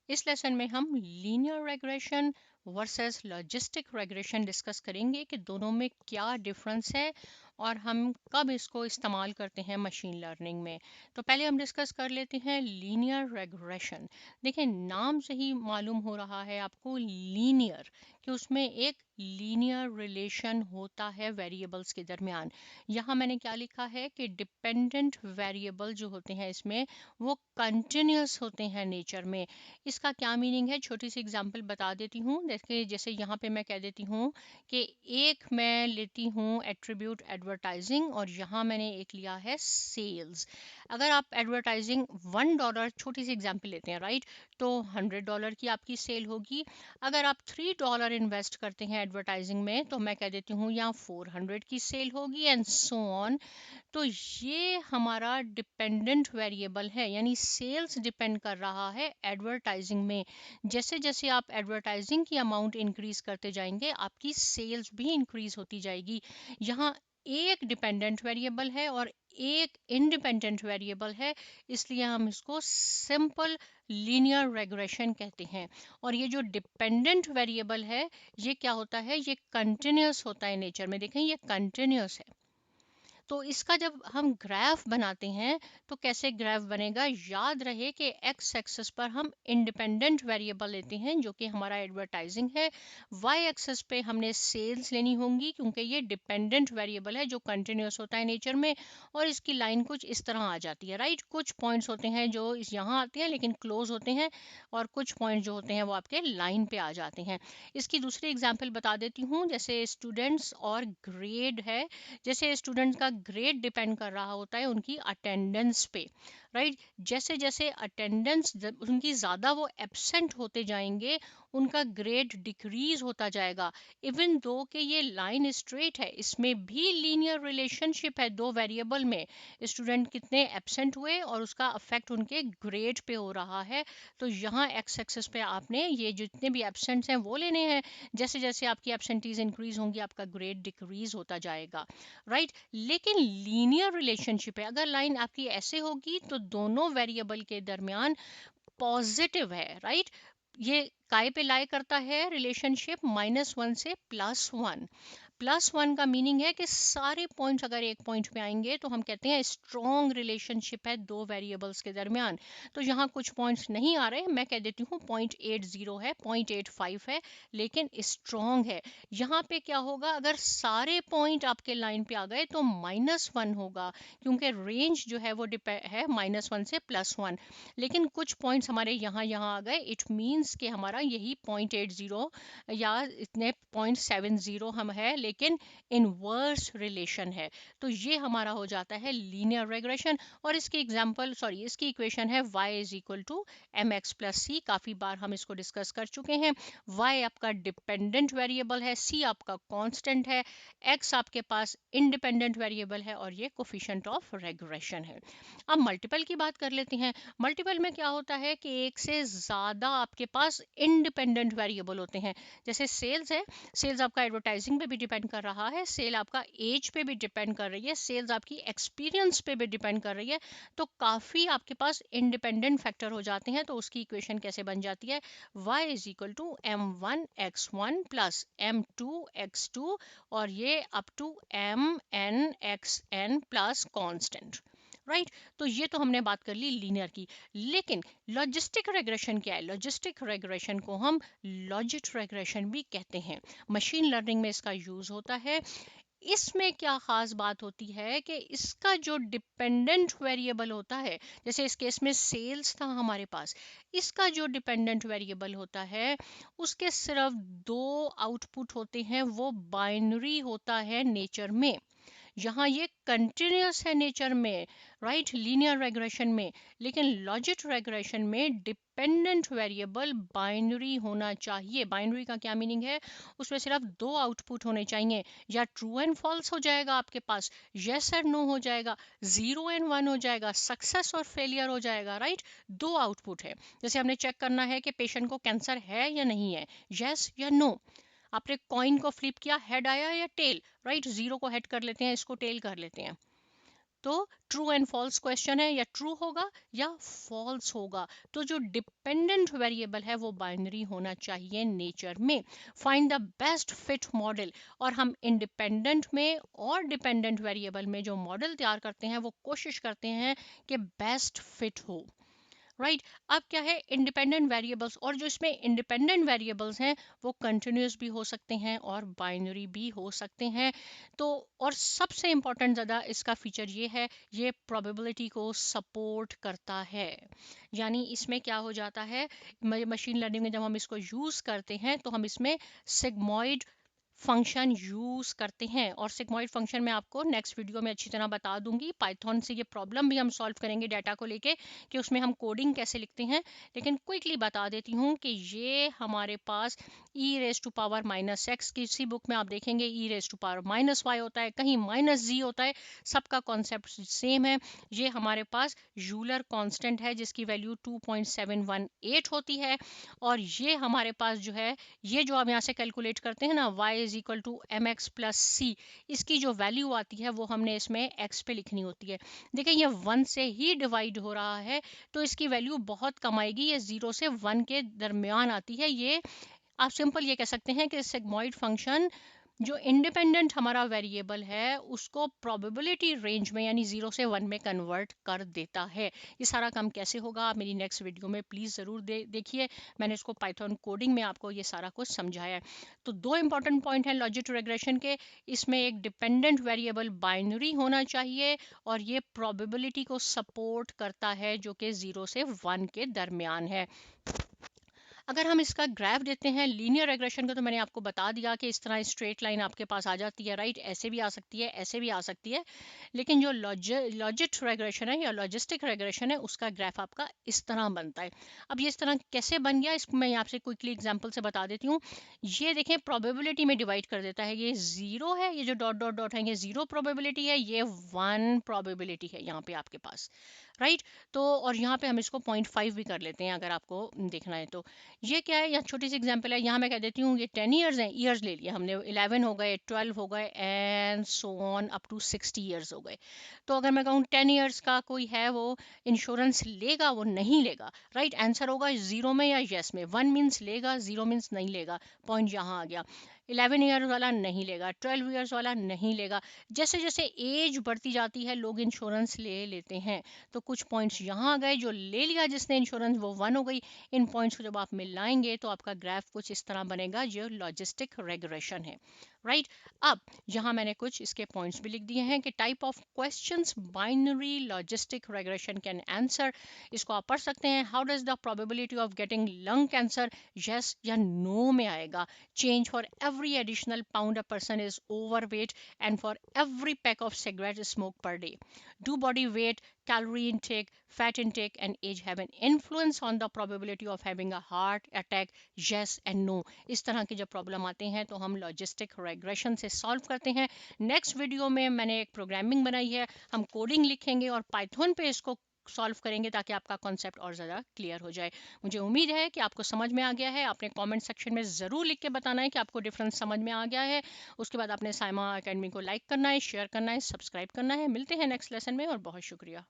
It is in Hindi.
इस लेसन में हम linear regression versus logistic regression discuss करेंगे कि दोनों में क्या डिफरेंस है और हम कब इसको इस्तेमाल करते हैं मशीन लर्निंग में। तो पहले हम डिस्कस कर लेते हैं लीनियर रेग्रेशन। देखिए, नाम से ही मालूम हो रहा है आपको लीनियर कि उसमें एक लीनियर रिलेशन होता है वेरिएबल्स के दरमियान। यहाँ मैंने क्या लिखा है कि डिपेंडेंट वेरिएबल जो होते हैं इसमें वो कंटिन्यूस होते हैं नेचर में। इसका क्या मीनिंग है, छोटी सी एग्जांपल बता देती हूँ। देखिए, जैसे यहाँ पे मैं कह देती हूँ कि एक मैं लेती हूँ एट्रीब्यूट एडवर्टाइजिंग और यहाँ मैंने एक लिया है सेल्स। अगर आप एडवर्टाइजिंग $1, छोटी सी एग्जांपल लेते हैं राइट, तो $100 की आपकी सेल होगी। अगर आप $3 इन्वेस्ट करते हैं एडवर्टाइजिंग में तो मैं कह देती हूँ यहाँ 400 की सेल होगी एंड सो ऑन। तो ये हमारा डिपेंडेंट वेरिएबल है, यानी सेल्स डिपेंड कर रहा है एडवर्टाइजिंग में। जैसे जैसे आप एडवर्टाइजिंग की अमाउंट इंक्रीज करते जाएंगे आपकी सेल्स भी इंक्रीज होती जाएगी। यहाँ एक डिपेंडेंट वेरिएबल है और एक इंडिपेंडेंट वेरिएबल है, इसलिए हम इसको सिंपल लीनियर रेग्रेशन कहते हैं। और ये जो डिपेंडेंट वेरिएबल है ये क्या होता है, ये कंटिन्यूस होता है नेचर में। देखें, ये कंटिन्यूस है। तो इसका जब हम ग्राफ बनाते हैं तो कैसे ग्राफ बनेगा, याद रहे कि एक्स एक्सिस पर हम इंडिपेंडेंट वेरिएबल लेते हैं जो कि हमारा एडवर्टाइजिंग है। वाई एक्सिस पे हमने सेल्स लेनी होंगी क्योंकि ये डिपेंडेंट वेरिएबल है जो कंटिन्यूस होता है नेचर में। और इसकी लाइन कुछ इस तरह आ जाती है राइट। कुछ पॉइंट्स होते हैं जो इस यहाँ आते हैं लेकिन क्लोज होते हैं, और कुछ पॉइंट जो होते हैं वो आपके लाइन पे आ जाते हैं। इसकी दूसरी एग्जाम्पल बता देती हूँ, जैसे स्टूडेंट्स और ग्रेड है। जैसे स्टूडेंट का ग्रेड डिपेंड कर रहा होता है उनकी अटेंडेंस पे राइट। जैसे जैसे अटेंडेंस उनकी ज़्यादा वो एब्सेंट होते जाएंगे उनका ग्रेड डिक्रीज होता जाएगा। इवन दो कि ये लाइन स्ट्रेट है, इसमें भी लीनियर रिलेशनशिप है दो वेरिएबल में। स्टूडेंट कितने एब्सेंट हुए और उसका अफेक्ट उनके ग्रेड पे हो रहा है। तो यहाँ एक्स एक्सिस पे आपने ये जितने भी एब्सेंट्स हैं वो लेने हैं। जैसे जैसे आपकी एब्सेंटीज इंक्रीज होंगी आपका ग्रेड डिक्रीज होता जाएगा राइट। लेकिन लीनियर रिलेशनशिप है, अगर लाइन आपकी ऐसे होगी तो दोनों वेरिएबल के दरमियान पॉजिटिव है राइट। ये काय पे लाई करता है रिलेशनशिप, -1 से +1। +1 का मीनिंग है कि सारे पॉइंट्स अगर एक पॉइंट पे आएंगे तो हम कहते हैं स्ट्रॉन्ग रिलेशनशिप है दो वेरिएबल्स के दरमियान। तो यहाँ कुछ पॉइंट्स नहीं आ रहे, मैं कह देती हूँ 0.80 है, 0.85 है, लेकिन स्ट्रॉन्ग है। यहाँ पे क्या होगा, अगर सारे पॉइंट आपके लाइन पे आ गए तो -1 होगा क्योंकि रेंज जो है वो है -1 से +1। लेकिन कुछ पॉइंट्स हमारे यहाँ यहाँ आ गए, इट मीन्स कि हमारा यही 0.80 या इतने 0.70 हम है, लेकिन इनवर्स रिलेशन है। तो ये हमारा हो जाता है लीनियर रेग्रेशन। और इसकी एग्जांपल इसकी इक्वेशन है y is equal to mx plus c। काफी बार हम इसको डिस्कस कर चुके हैं। y आपका डिपेंडेंट वेरिएबल है, c आपका कांस्टेंट है, x आपके पास इंडिपेंडेंट वेरिएबल है और ये कोफिशिएंट ऑफ रेग्रेशन है। अब मल्टीपल की बात कर लेते हैं। मल्टीपल में क्या होता है कि एक से ज्यादा आपके पास इंडिपेंडेंट वेरिएबल होते हैं। जैसे सेल्स है, सेल्स आपका एडवर्टाइजिंग पे भी डिपेंड कर रहा है, सेल आपका एज पे भी डिपेंड कर रही है, सेल्स आपकी एक्सपीरियंस पे भी डिपेंड कर रही है। तो काफ़ी आपके पास इंडिपेंडेंट फैक्टर हो जाते हैं। तो उसकी इक्वेशन कैसे बन जाती है, y is equal to m1x1 plus m2x2 और ये up to mnxn plus constant right. तो ये तो हमने बात कर ली लीनियर की। लेकिन लॉजिस्टिक रेग्रेशन क्या है, लॉजिस्टिक रेग्रेशन को हम लॉजिट रेग्रेशन भी कहते हैं। मशीन लर्निंग में इसका यूज होता है। इसमें क्या खास बात होती है कि इसका जो डिपेंडेंट वेरिएबल होता है, जैसे इस केस में सेल्स था हमारे पास, इसका जो डिपेंडेंट वेरिएबल होता है उसके सिर्फ दो आउटपुट होते हैं, वो बाइनरी होता है नेचर में। यहाँ ये कंटिन्यूस है नेचर में राइट, लीनियर रेग्रेशन में। लेकिन लॉजिट रेग्रेशन में डिपेंडेंट वेरिएबल बाइनरी होना चाहिए। बाइनरी का क्या मीनिंग है, उसमें सिर्फ दो आउटपुट होने चाहिए, या ट्रू एंड फॉल्स हो जाएगा आपके पास, यस और नो हो जाएगा, 0 एंड 1 हो जाएगा, सक्सेस और फेलियर हो जाएगा राइट। दो आउटपुट है। जैसे हमने चेक करना है कि पेशेंट को कैंसर है या नहीं है, यस या नो। आपने कॉइन को फ्लिप किया, हेड आया या टेल राइट, 0 को हेड कर लेते हैं, इसको टेल कर लेते हैं। तो ट्रू एंड फॉल्स क्वेश्चन है, या ट्रू होगा या फॉल्स होगा। तो जो डिपेंडेंट वेरिएबल है वो बाइनरी होना चाहिए नेचर में। Find the best fit model, और हम इंडिपेंडेंट में और डिपेंडेंट वेरिएबल में जो मॉडल तैयार करते हैं वो कोशिश करते हैं कि बेस्ट फिट हो। राइट अब क्या है, इंडिपेंडेंट वेरिएबल्स, और जो इसमें इंडिपेंडेंट वेरिएबल्स हैं वो कंटिन्यूस भी हो सकते हैं और बाइनरी भी हो सकते हैं। तो और सबसे इम्पोर्टेंट ज़्यादा इसका फीचर ये है, ये प्रोबेबिलिटी को सपोर्ट करता है। यानी इसमें क्या हो जाता है, मशीन लर्निंग में जब हम इसको यूज़ करते हैं तो हम इसमें सिग्मॉइड फंक्शन यूज करते हैं, और सिग्मॉइड फंक्शन मैं आपको नेक्स्ट वीडियो में अच्छी तरह बता दूंगी। पाइथन से ये प्रॉब्लम भी हम सॉल्व करेंगे डाटा को लेके कि उसमें हम कोडिंग कैसे लिखते हैं। लेकिन क्विकली बता देती हूँ कि ये हमारे पास E raise to power minus X, किसी बुक में आप देखेंगे E raise to power minus Y होता है, कहीं माइनस जी होता है, सबका कॉन्सेप्ट सेम है। ये हमारे पास यूलर कांस्टेंट है जिसकी वैल्यू 2.718 होती है, और ये हमारे पास जो है, ये जो आप यहाँ से कैलकुलेट करते हैं ना, y is equal to M X plus C, इसकी जो वैल्यू आती है वो हमने इसमें x पे लिखनी होती है। देखिए ये 1 से ही डिवाइड हो रहा है तो इसकी वैल्यू बहुत कम आएगी, ये 0 से 1 के दरमियान आती है। ये आप सिंपल ये कह सकते हैं कि सिग्मॉइड फंक्शन जो इंडिपेंडेंट हमारा वेरिएबल है उसको प्रोबेबिलिटी रेंज में यानी 0 से 1 में कन्वर्ट कर देता है। ये सारा काम कैसे होगा आप मेरी नेक्स्ट वीडियो में प्लीज़ ज़रूर देखिए, मैंने इसको पाइथन कोडिंग में आपको ये सारा कुछ समझाया है। तो दो इंपॉर्टेंट पॉइंट हैं लॉजिक रिग्रेशन के, इसमें एक डिपेंडेंट वेरिएबल बाइनरी होना चाहिए और ये प्रोबेबिलिटी को सपोर्ट करता है जो कि 0 से 1 के दरमियान है। अगर हम इसका ग्राफ देते हैं लीनियर रेग्रेशन का, तो मैंने आपको बता दिया कि इस तरह स्ट्रेट लाइन आपके पास आ जाती है, राइट, ऐसे भी आ सकती है, ऐसे भी आ सकती है। लेकिन जो लॉजिक रेग्रेशन है या लॉजिस्टिक रेग्रेशन है उसका ग्राफ आपका इस तरह बनता है। अब ये इस तरह कैसे बन गया इसको मैं आपसे क्विकली एग्जांपल से बता देती हूँ। ये देखें प्रोबेबिलिटी में डिवाइड कर देता है, ये जीरो है, ये जो डॉट डॉट डॉट है ये जीरो प्रोबेबिलिटी है, ये 1 प्रोबेबिलिटी है यहाँ पे आपके पास, राइट। तो और यहाँ पे हम इसको 0.5 भी कर लेते हैं अगर आपको देखना है तो। ये क्या है, यहाँ छोटी सी एग्जांपल है, यहाँ मैं कह देती हूँ ये 10 ईयर्स हैं, ईयर्स ले लिया हमने, 11 हो गए, 12 हो गए and so on up to 60 years हो गए। तो अगर मैं कहूँ 10 ईयर्स का कोई है वो इंश्योरेंस लेगा, वो नहीं लेगा, राइट, आंसर होगा जीरो में या यस में। 1 मीन्स लेगा, जीरो मीन्स नहीं लेगा, पॉइंट यहाँ आ गया। 11 ईयर्स वाला नहीं लेगा, 12 ईयर्स वाला नहीं लेगा। जैसे जैसे एज बढ़ती जाती है लोग इंश्योरेंस ले लेते हैं, तो कुछ पॉइंट्स यहाँ आ गए, जो ले लिया जिसने इंश्योरेंस वो 1 हो गई। इन पॉइंट्स को जब आप मिलाएंगे तो आपका ग्राफ कुछ इस तरह बनेगा, जो लॉजिस्टिक रेग्रेशन है, राइट। अब यहाँ मैंने कुछ इसके पॉइंट्स भी लिख दिए हैं कि type of questions binary logistic regression can answer. इसको आप पढ़ सकते हैं। How does the probability of getting lung cancer, yes या नो में आएगा। Change for every additional pound a person is overweight and for every pack of cigarette smoke per day. Do body weight, calorie intake, fat intake and age have an influence on the probability of having a heart attack, yes and no। इस तरह की जब प्रॉब्लम आते हैं तो हम लॉजिस्टिक रेग्रेशन से सॉल्व करते हैं। नेक्स्ट वीडियो में मैंने एक प्रोग्रामिंग बनाई है, हम कोडिंग लिखेंगे और पाइथन पे इसको सॉल्व करेंगे ताकि आपका कॉन्सेप्ट और ज़्यादा क्लियर हो जाए। मुझे उम्मीद है कि आपको समझ में आ गया है। आपने कमेंट सेक्शन में ज़रूर लिख के बताना है कि आपको डिफरेंस समझ में आ गया है। उसके बाद आपने साइमा एकेडमी को लाइक करना है, शेयर करना है, सब्सक्राइब करना है। मिलते हैं नेक्स्ट लेसन में और बहुत शुक्रिया।